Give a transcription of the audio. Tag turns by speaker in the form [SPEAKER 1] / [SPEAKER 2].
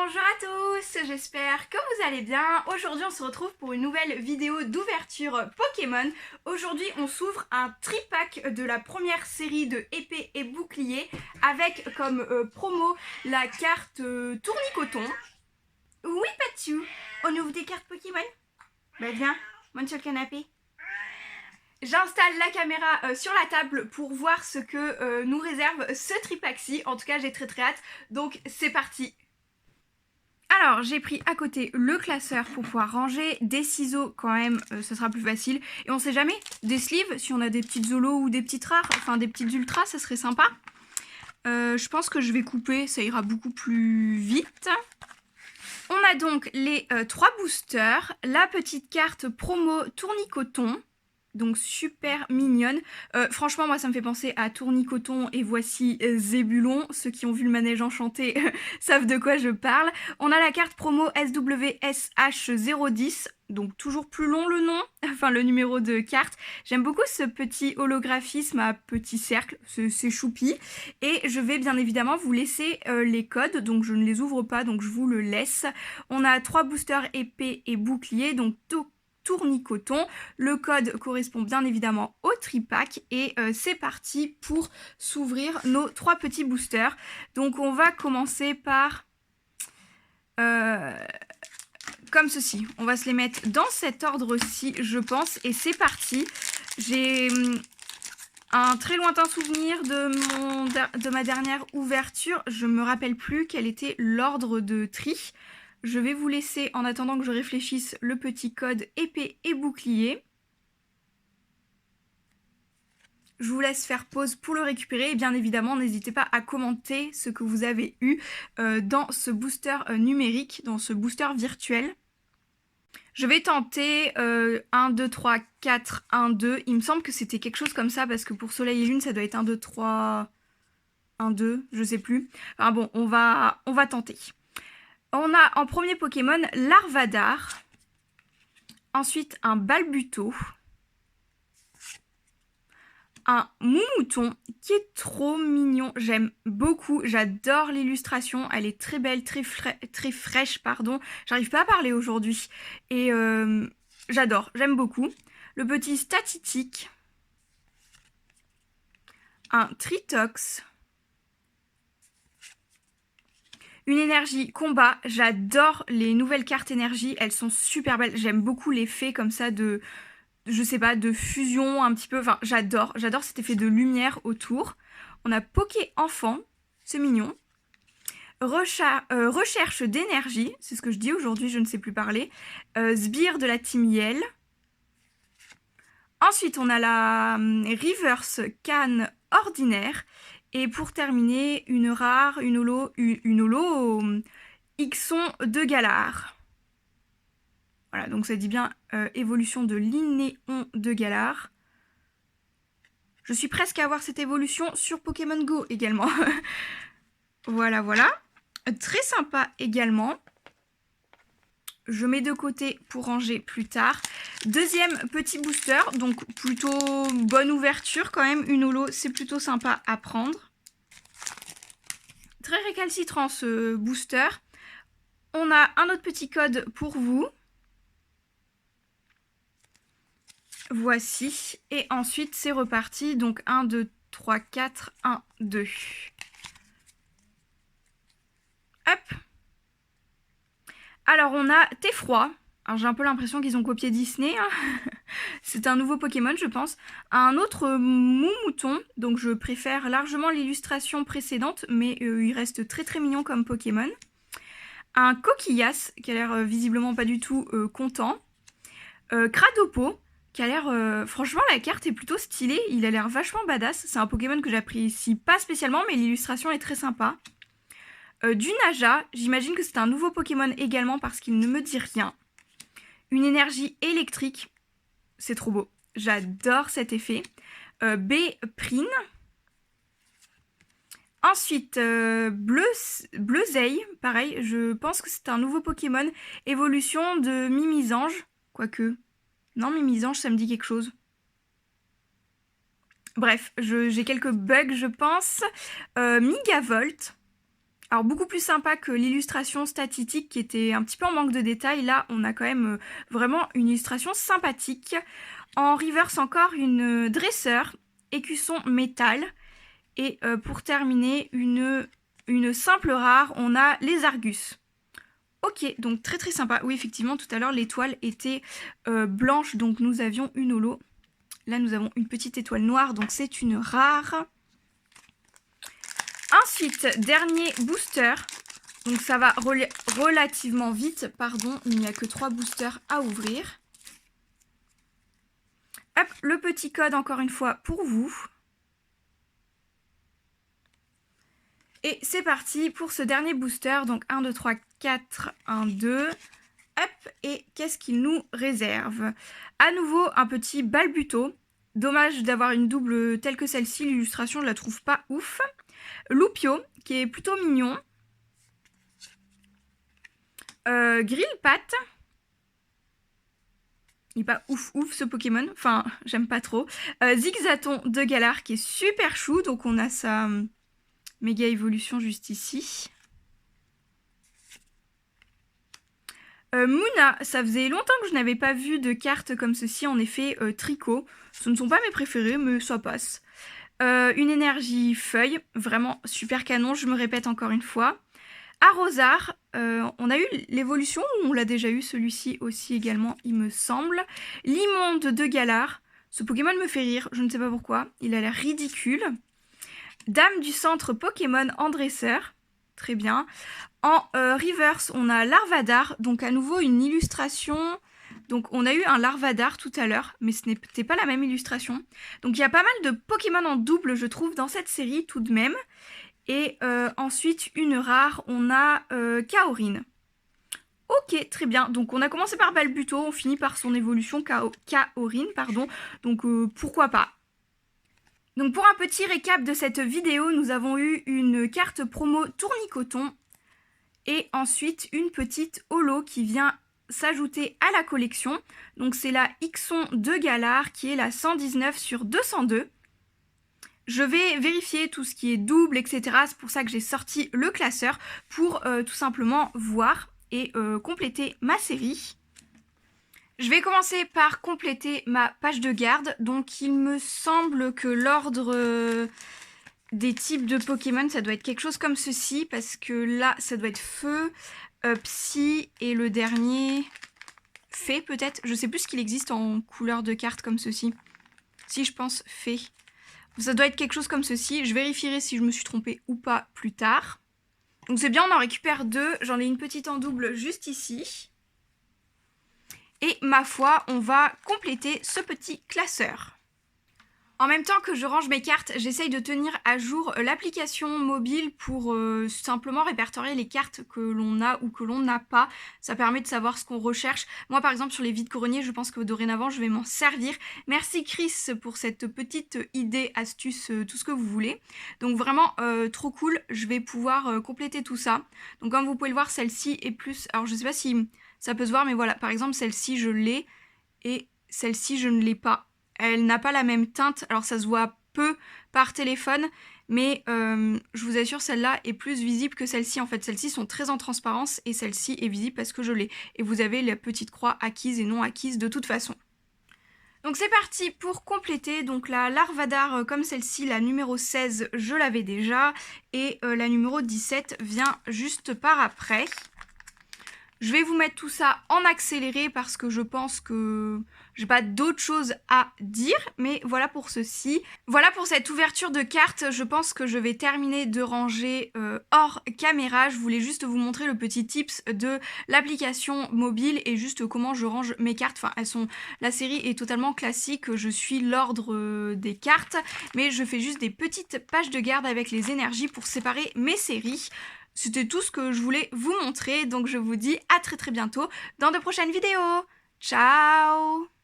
[SPEAKER 1] Bonjour à tous, j'espère que vous allez bien. Aujourd'hui on se retrouve pour une nouvelle vidéo d'ouverture Pokémon. Aujourd'hui on s'ouvre un tripack de la première série de épée et bouclier avec comme promo la carte Tournicoton. Oui Patou, on ouvre des cartes Pokémon? Bah viens, monte sur le canapé. J'installe la caméra sur la table pour voir ce que nous réserve ce tripack-ci. En tout cas j'ai très hâte, donc c'est parti. Alors, j'ai pris à côté le classeur pour pouvoir ranger, des ciseaux quand même, ce sera plus facile. Et on sait jamais, des sleeves, si on a des petites zolos ou des petites rares, enfin des petites ultras, ça serait sympa. Je pense que je vais couper, ça ira beaucoup plus vite. On a donc les 3 boosters, la petite carte promo Tournicoton. Donc super mignonne. Franchement, moi, ça me fait penser à Tournicoton et voici Zébulon. Ceux qui ont vu le manège enchanté savent de quoi je parle. On a la carte promo SWSH010. Donc toujours plus long le nom, enfin le numéro de carte. J'aime beaucoup ce petit holographisme à petit cercle, c'est choupi. Et je vais bien évidemment vous laisser les codes, donc je ne les ouvre pas, donc je vous le laisse. On a 3 boosters épée et bouclier, donc Tournicoton. Le code correspond bien évidemment au tripack et c'est parti pour s'ouvrir nos 3 petits boosters. Donc on va commencer par comme ceci. On va se les mettre dans cet ordre-ci, je pense, et c'est parti. J'ai un très lointain souvenir de ma dernière ouverture. Je me rappelle plus quel était l'ordre de tri. Je vais vous laisser, en attendant que je réfléchisse, le petit code épée et bouclier. Je vous laisse faire pause pour le récupérer et bien évidemment n'hésitez pas à commenter ce que vous avez eu dans ce booster numérique, dans ce booster virtuel. Je vais tenter 1, 2, 3, 4, 1, 2. Il me semble que c'était quelque chose comme ça parce que pour Soleil et Lune ça doit être 1, 2, 3, 1, 2, je sais plus. Enfin bon, on va tenter. On a en premier Pokémon Larvadar, ensuite un Balbuto, un Moumouton qui est trop mignon, j'aime beaucoup, j'adore l'illustration, elle est très belle, très fraîche, pardon, j'arrive pas à parler aujourd'hui, et j'adore, j'aime beaucoup. Le petit Statitique, un Tritox, une énergie combat, j'adore les nouvelles cartes énergie, elles sont super belles, j'aime beaucoup l'effet comme ça de, je sais pas, de fusion un petit peu, enfin j'adore cet effet de lumière autour. On a Poké Enfant, c'est mignon. Recherche d'énergie, c'est ce que je dis aujourd'hui, je ne sais plus parler. Sbire de la Team Yell. Ensuite on a la Reverse Canne ordinaire. Et pour terminer, une rare, une holo Ixon de Galar. Voilà, donc ça dit bien évolution de l'Inéon de Galar. Je suis presque à avoir cette évolution sur Pokémon Go également. Voilà, voilà. Très sympa également. Je mets de côté pour ranger plus tard. Deuxième petit booster, donc plutôt bonne ouverture quand même. Une holo, c'est plutôt sympa à prendre. Très récalcitrant ce booster. On a un autre petit code pour vous. Voici. Et ensuite, c'est reparti. Donc 1, 2, 3, 4, 1, 2. Hop. Alors, on a Teffroi. Alors, j'ai un peu l'impression qu'ils ont copié Disney. Hein. C'est un nouveau Pokémon, je pense. Un autre Moumouton. Donc, je préfère largement l'illustration précédente. Mais il reste très très mignon comme Pokémon. Un Coquillas, qui a l'air visiblement pas du tout content. Cradopo, qui a l'air... franchement, la carte est plutôt stylée. Il a l'air vachement badass. C'est un Pokémon que j'apprécie pas spécialement, mais l'illustration est très sympa. Du Naja, j'imagine que c'est un nouveau Pokémon également parce qu'il ne me dit rien. Une énergie électrique, c'est trop beau. J'adore cet effet. B-Prine. Ensuite, Bleuzeille, pareil, je pense que c'est un nouveau Pokémon. Évolution de Mimisange, quoique... Non, Mimisange, ça me dit quelque chose. Bref, j'ai quelques bugs, je pense. Migavolt. Alors beaucoup plus sympa que l'illustration statique qui était un petit peu en manque de détails. Là, on a quand même vraiment une illustration sympathique. En reverse, encore une dresseur, écusson métal. Et pour terminer, une simple rare, on a les Argus. Ok, donc très très sympa. Oui, effectivement, tout à l'heure, l'étoile était blanche, donc nous avions une holo. Là, nous avons une petite étoile noire, donc c'est une rare. Ensuite, dernier booster. Donc ça va relativement vite, pardon, il n'y a que 3 boosters à ouvrir. Hop, le petit code encore une fois pour vous. Et c'est parti pour ce dernier booster. Donc 1, 2, 3, 4, 1, 2. Hop, et qu'est-ce qu'il nous réserve? À nouveau, un petit balbuto. Dommage d'avoir une double telle que celle-ci. L'illustration, je la trouve pas ouf. Loupio, qui est plutôt mignon. Grillpat. Il n'est pas ouf ce Pokémon. Enfin, j'aime pas trop. Zigzaton de Galar, qui est super chou. Donc on a sa méga évolution juste ici. Mouna, ça faisait longtemps que je n'avais pas vu de cartes comme ceci, en effet tricot. Ce ne sont pas mes préférés, mais ça passe. Une énergie feuille, vraiment super canon, je me répète encore une fois. Arrosard, on a eu l'évolution, on l'a déjà eu celui-ci aussi également, il me semble. L'immonde de Galar, ce Pokémon me fait rire, je ne sais pas pourquoi, il a l'air ridicule. Dame du centre Pokémon en dresseur, très bien. En reverse, on a Larvadar, donc à nouveau une illustration. Donc on a eu un Larvadar tout à l'heure, mais ce n'était pas la même illustration. Donc il y a pas mal de Pokémon en double, je trouve, dans cette série tout de même. Et ensuite, une rare, on a Kaorin. Ok, très bien. Donc on a commencé par Balbuto, on finit par son évolution Kaorin, pardon. Donc pourquoi pas. Donc pour un petit récap de cette vidéo, nous avons eu une carte promo Tournicoton et ensuite une petite holo qui vient s'ajouter à la collection. Donc c'est la Ixon de Galar qui est la 119 sur 202. Je vais vérifier tout ce qui est double, etc. C'est pour ça que j'ai sorti le classeur pour tout simplement voir et compléter ma série. Je vais commencer par compléter ma page de garde. Donc il me semble que l'ordre des types de Pokémon, ça doit être quelque chose comme ceci. Parce que là, ça doit être Feu, Psy et le dernier Fée peut-être. Je sais plus ce qu'il existe en couleur de carte comme ceci. Si, je pense Fée. Ça doit être quelque chose comme ceci. Je vérifierai si je me suis trompée ou pas plus tard. Donc c'est bien, on en récupère 2. J'en ai une petite en double juste ici. Et ma foi, on va compléter ce petit classeur. En même temps que je range mes cartes, j'essaye de tenir à jour l'application mobile pour simplement répertorier les cartes que l'on a ou que l'on n'a pas. Ça permet de savoir ce qu'on recherche. Moi par exemple sur les vides-greniers, je pense que dorénavant je vais m'en servir. Merci Chris pour cette petite idée, astuce, tout ce que vous voulez. Donc vraiment trop cool, je vais pouvoir compléter tout ça. Donc comme vous pouvez le voir, celle-ci est plus... Alors je sais pas si ça peut se voir, mais voilà, par exemple celle-ci je l'ai et celle-ci je ne l'ai pas. Elle n'a pas la même teinte, alors ça se voit peu par téléphone, mais je vous assure, celle-là est plus visible que celle-ci. En fait, celles-ci sont très en transparence et celle-ci est visible parce que je l'ai. Et vous avez la petite croix acquise et non acquise de toute façon. Donc c'est parti pour compléter. Donc la Larvadar comme celle-ci, la numéro 16, je l'avais déjà. Et la numéro 17 vient juste par après. Je vais vous mettre tout ça en accéléré parce que je pense que j'ai pas d'autre chose à dire, mais voilà pour ceci. Voilà pour cette ouverture de cartes, je pense que je vais terminer de ranger hors caméra. Je voulais juste vous montrer le petit tips de l'application mobile et juste comment je range mes cartes. Enfin, la série est totalement classique, je suis l'ordre des cartes, mais je fais juste des petites pages de garde avec les énergies pour séparer mes séries. C'était tout ce que je voulais vous montrer, donc je vous dis à très bientôt dans de prochaines vidéos. Ciao!